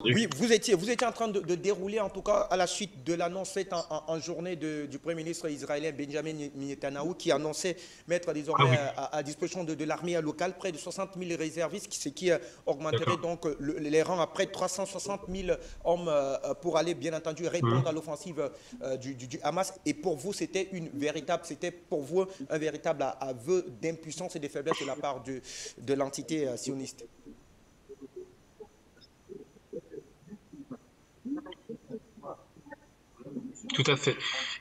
Oui, vous étiez en train de dérouler, en tout cas, à la suite de l'annonce faite en journée du Premier ministre israélien Benjamin Netanyahu, qui annonçait mettre Ah désormais oui, à disposition de l'armée locale près de 60 000 réservistes, ce qui augmenterait d'accord. donc les rangs à près de 360 000 hommes pour aller, bien entendu, répondre à Mhm. l'offensive du Hamas. Et pour vous, c'était pour vous un véritable aveu d'impuissance et de faiblesse de la part de l'entité sioniste. Tout à fait.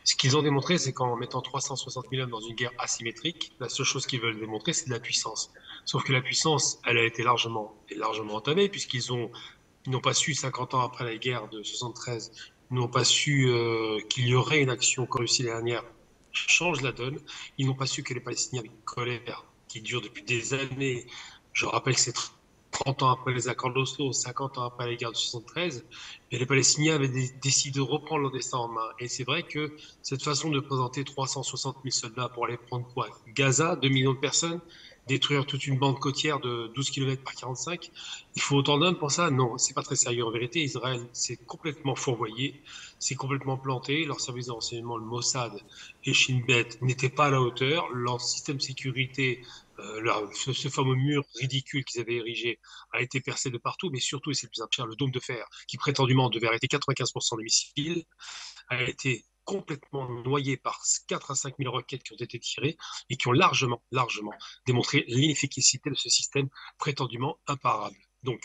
Ce qu'ils ont démontré, c'est qu'en mettant 360 000 hommes dans une guerre asymétrique, la seule chose qu'ils veulent démontrer, c'est de la puissance. Sauf que la puissance, elle a été largement entamée, ils n'ont pas su, 50 ans après la guerre de 73, ils n'ont pas su qu'il y aurait une action qu'en Russie dernière change la donne. Ils n'ont pas su que les Palestiniens avaient une colère qui dure depuis des années. Je rappelle que c'est 30 ans après les accords d'Oslo, 50 ans après la guerre de 73, et les Palestiniens avaient décidé de reprendre leur destin en main. Et c'est vrai que cette façon de présenter 360 000 soldats pour aller prendre quoi? Gaza, 2 millions de personnes, détruire toute une bande côtière de 12 kilomètres par 45, il faut autant d'hommes pour ça? Non, c'est pas très sérieux. En vérité, Israël s'est complètement fourvoyé, s'est complètement planté. Leur service de renseignement, le Mossad et Shin Bet, n'étaient pas à la hauteur. Leur système de sécurité, ce fameux mur ridicule qu'ils avaient érigé, a été percé de partout, mais surtout, et c'est le plus important, le dôme de fer, qui prétendument devait arrêter 95% des missiles, a été complètement noyé par 4 à 5 000 roquettes qui ont été tirées et qui ont largement démontré l'inefficacité de ce système prétendument imparable. Donc,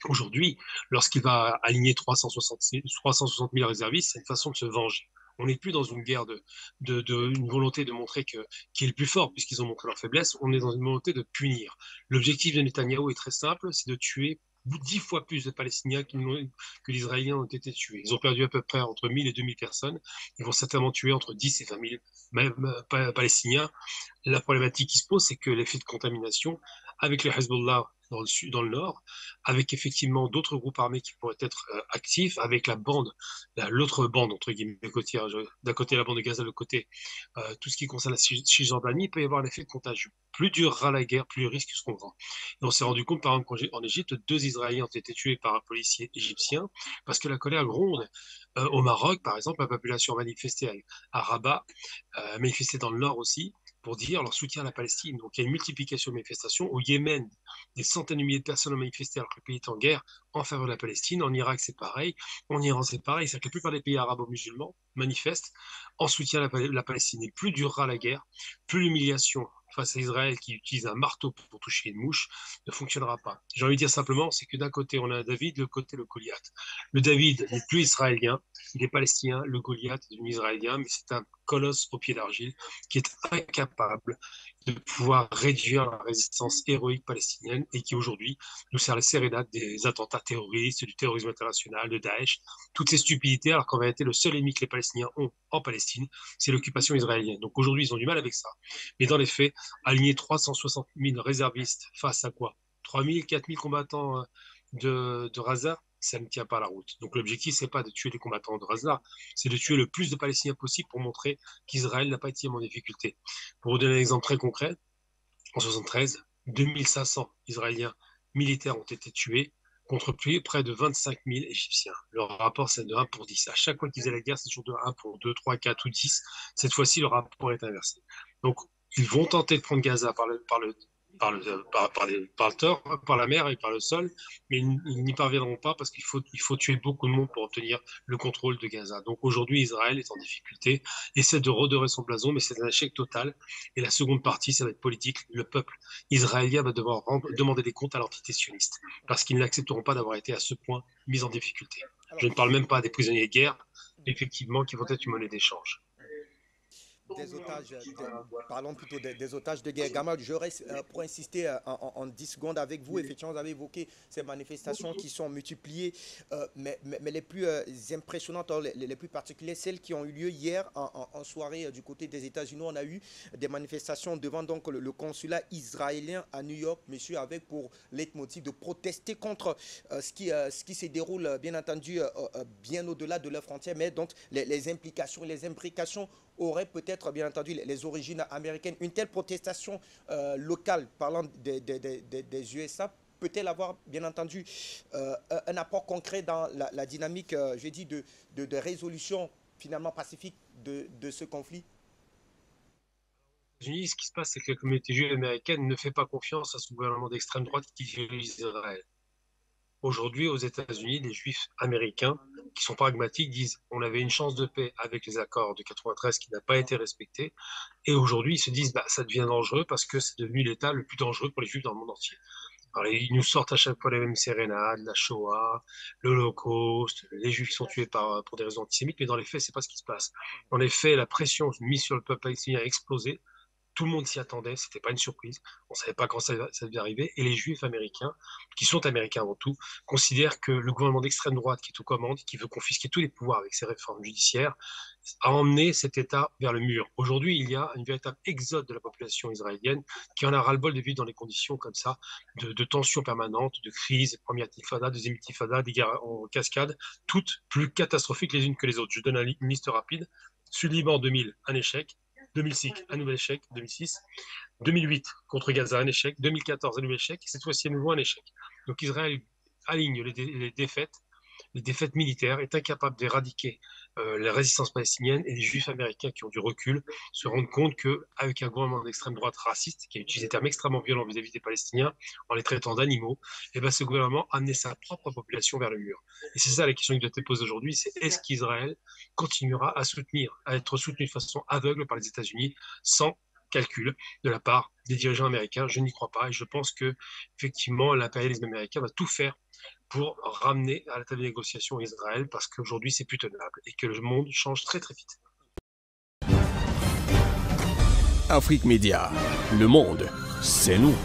aujourd'hui, lorsqu'il va aligner 360 000 réservistes, c'est une façon de se venger. On n'est plus dans une guerre une volonté de montrer qui est le plus fort, puisqu'ils ont montré leur faiblesse. On est dans une volonté de punir. L'objectif de Netanyahou est très simple, c'est de tuer 10 fois plus de Palestiniens que les Israéliens ont été tués. Ils ont perdu à peu près entre 1000 et 2000 personnes. Ils vont certainement tuer entre 10 et 20 000 même, Palestiniens. La problématique qui se pose, c'est que l'effet de contamination avec le Hezbollah dans le sud, dans le nord, avec effectivement d'autres groupes armés qui pourraient être actifs, avec la bande, l'autre bande, entre guillemets, côtière, d'un côté la bande de Gaza, de l'autre côté, tout ce qui concerne la Cisjordanie, il peut y avoir un effet de contagion. Plus durera la guerre, plus les risques seront grands. Et on s'est rendu compte, par exemple, qu'en Égypte, 2 Israéliens ont été tués par un policier égyptien, parce que la colère gronde. Au Maroc, par exemple, la population a manifesté à Rabat, manifesté dans le nord aussi, pour dire leur soutien à la Palestine. Donc il y a une multiplication de manifestations. Au Yémen, des centaines de milliers de personnes ont manifesté alors que le pays est en guerre en faveur de la Palestine. En Irak, c'est pareil. En Iran, c'est pareil. C'est-à-dire que la plupart des pays arabo-musulmans manifestent en soutien à la Palestine. Et plus durera la guerre, plus l'humiliation face à Israël qui utilise un marteau pour toucher une mouche ne fonctionnera pas. J'ai envie de dire simplement, c'est que d'un côté, on a un David, de l'autre côté, le Goliath. Le David n'est plus israélien, il est palestinien. Le Goliath est devenu israélien, mais c'est un colosse au pied d'argile qui est incapable de pouvoir réduire la résistance héroïque palestinienne et qui aujourd'hui nous sert la sérénade des attentats terroristes, du terrorisme international, de Daesh, toutes ces stupidités, alors qu'en réalité, le seul ennemi que les Palestiniens ont en Palestine, c'est l'occupation israélienne. Donc aujourd'hui, ils ont du mal avec ça. Mais dans les faits, aligner 360 000 réservistes face à quoi? 3 000, 4 000 combattants de Raza, ça ne tient pas la route. Donc l'objectif, c'est pas de tuer les combattants de Raza, c'est de tuer le plus de Palestiniens possible pour montrer qu'Israël n'a pas été en difficulté. Pour vous donner un exemple très concret, en 73, 2500 Israéliens militaires ont été tués contre près de 25 000 Égyptiens. Le rapport, c'est de 1 pour 10. À chaque fois qu'ils faisaient la guerre, c'est toujours de 1 pour 2, 3, 4 ou 10. Cette fois-ci, le rapport est inversé. Donc, ils vont tenter de prendre Gaza par la mer et par le sol, mais ils n'y parviendront pas parce il faut tuer beaucoup de monde pour obtenir le contrôle de Gaza. Donc aujourd'hui, Israël est en difficulté, essaie de redorer son blason, mais c'est un échec total. Et la seconde partie, ça va être politique. Le peuple israélien va devoir demander des comptes à l'entité sioniste parce qu'ils n'accepteront pas d'avoir été à ce point mis en difficulté. Je Alors, ne parle même pas des prisonniers de guerre, effectivement, qui vont être une monnaie d'échange. des otages, parlons plutôt des otages de guerre. Gamal, je reste pour insister en 10 secondes avec vous. Effectivement, vous avez évoqué ces manifestations qui sont multipliées, mais les plus impressionnantes, les plus particulières, celles qui ont eu lieu hier en soirée du côté des États-Unis. On a eu des manifestations devant donc le consulat israélien à New York, monsieur, avec pour leitmotiv de protester contre ce qui se déroule, bien entendu, bien au-delà de leurs frontières, mais donc les implications, les imbrications auraient peut-être, bien entendu, les origines américaines. Une telle protestation locale, parlant des USA, peut-elle avoir, bien entendu, un apport concret dans la dynamique, je dis, de résolution finalement pacifique de ce conflit? États-Unis, ce qui se passe, c'est que la communauté juive américaine ne fait pas confiance à ce gouvernement d'extrême droite qui dirige Israël. Aujourd'hui, aux États-Unis, les juifs américains qui sont pragmatiques disent on avait une chance de paix avec les accords de 93 qui n'a pas été respecté. Et aujourd'hui, ils se disent bah, ça devient dangereux parce que c'est devenu l'État le plus dangereux pour les juifs dans le monde entier. Alors, ils nous sortent à chaque fois les mêmes sérénades, la Shoah, l'Holocauste, les juifs qui sont tués pour des raisons antisémites, mais dans les faits, c'est pas ce qui se passe. Dans les faits, la pression mise sur le peuple palestinien a explosé. Tout le monde s'y attendait, c'était pas une surprise. On savait pas quand ça devait arriver. Et les juifs américains, qui sont américains avant tout, considèrent que le gouvernement d'extrême droite qui est aux commandes, qui veut confisquer tous les pouvoirs avec ses réformes judiciaires, a emmené cet État vers le mur. Aujourd'hui, il y a une véritable exode de la population israélienne qui en a ras-le-bol de vivre dans des conditions comme ça, de tensions permanentes, de crises, première intifada, deuxième intifada, des guerres en cascade, toutes plus catastrophiques les unes que les autres. Je donne une liste rapide. Sud-Liban 2000, un échec. 2006, un nouvel échec, 2006. 2008, contre Gaza, un échec. 2014, un nouvel échec. Cette fois-ci, à nouveau, un échec. Donc Israël aligne les défaites militaires, est incapable d'éradiquer la résistance palestinienne, et les juifs américains qui ont du recul se rendent compte qu'avec un gouvernement d'extrême droite raciste qui a utilisé des termes extrêmement violents vis-à-vis des Palestiniens en les traitant d'animaux, et ben ce gouvernement a amené sa propre population vers le mur. Et c'est ça la question qui doit être posée aujourd'hui, c'est est-ce qu'Israël continuera à être soutenu de façon aveugle par les États-Unis sans calcul de la part des dirigeants américains? Je n'y crois pas, et je pense que effectivement l'impérialisme américain va tout faire pour ramener à la table de négociation Israël, parce qu'aujourd'hui c'est plus tenable et que le monde change très très vite. Afrique Média, le monde, c'est nous.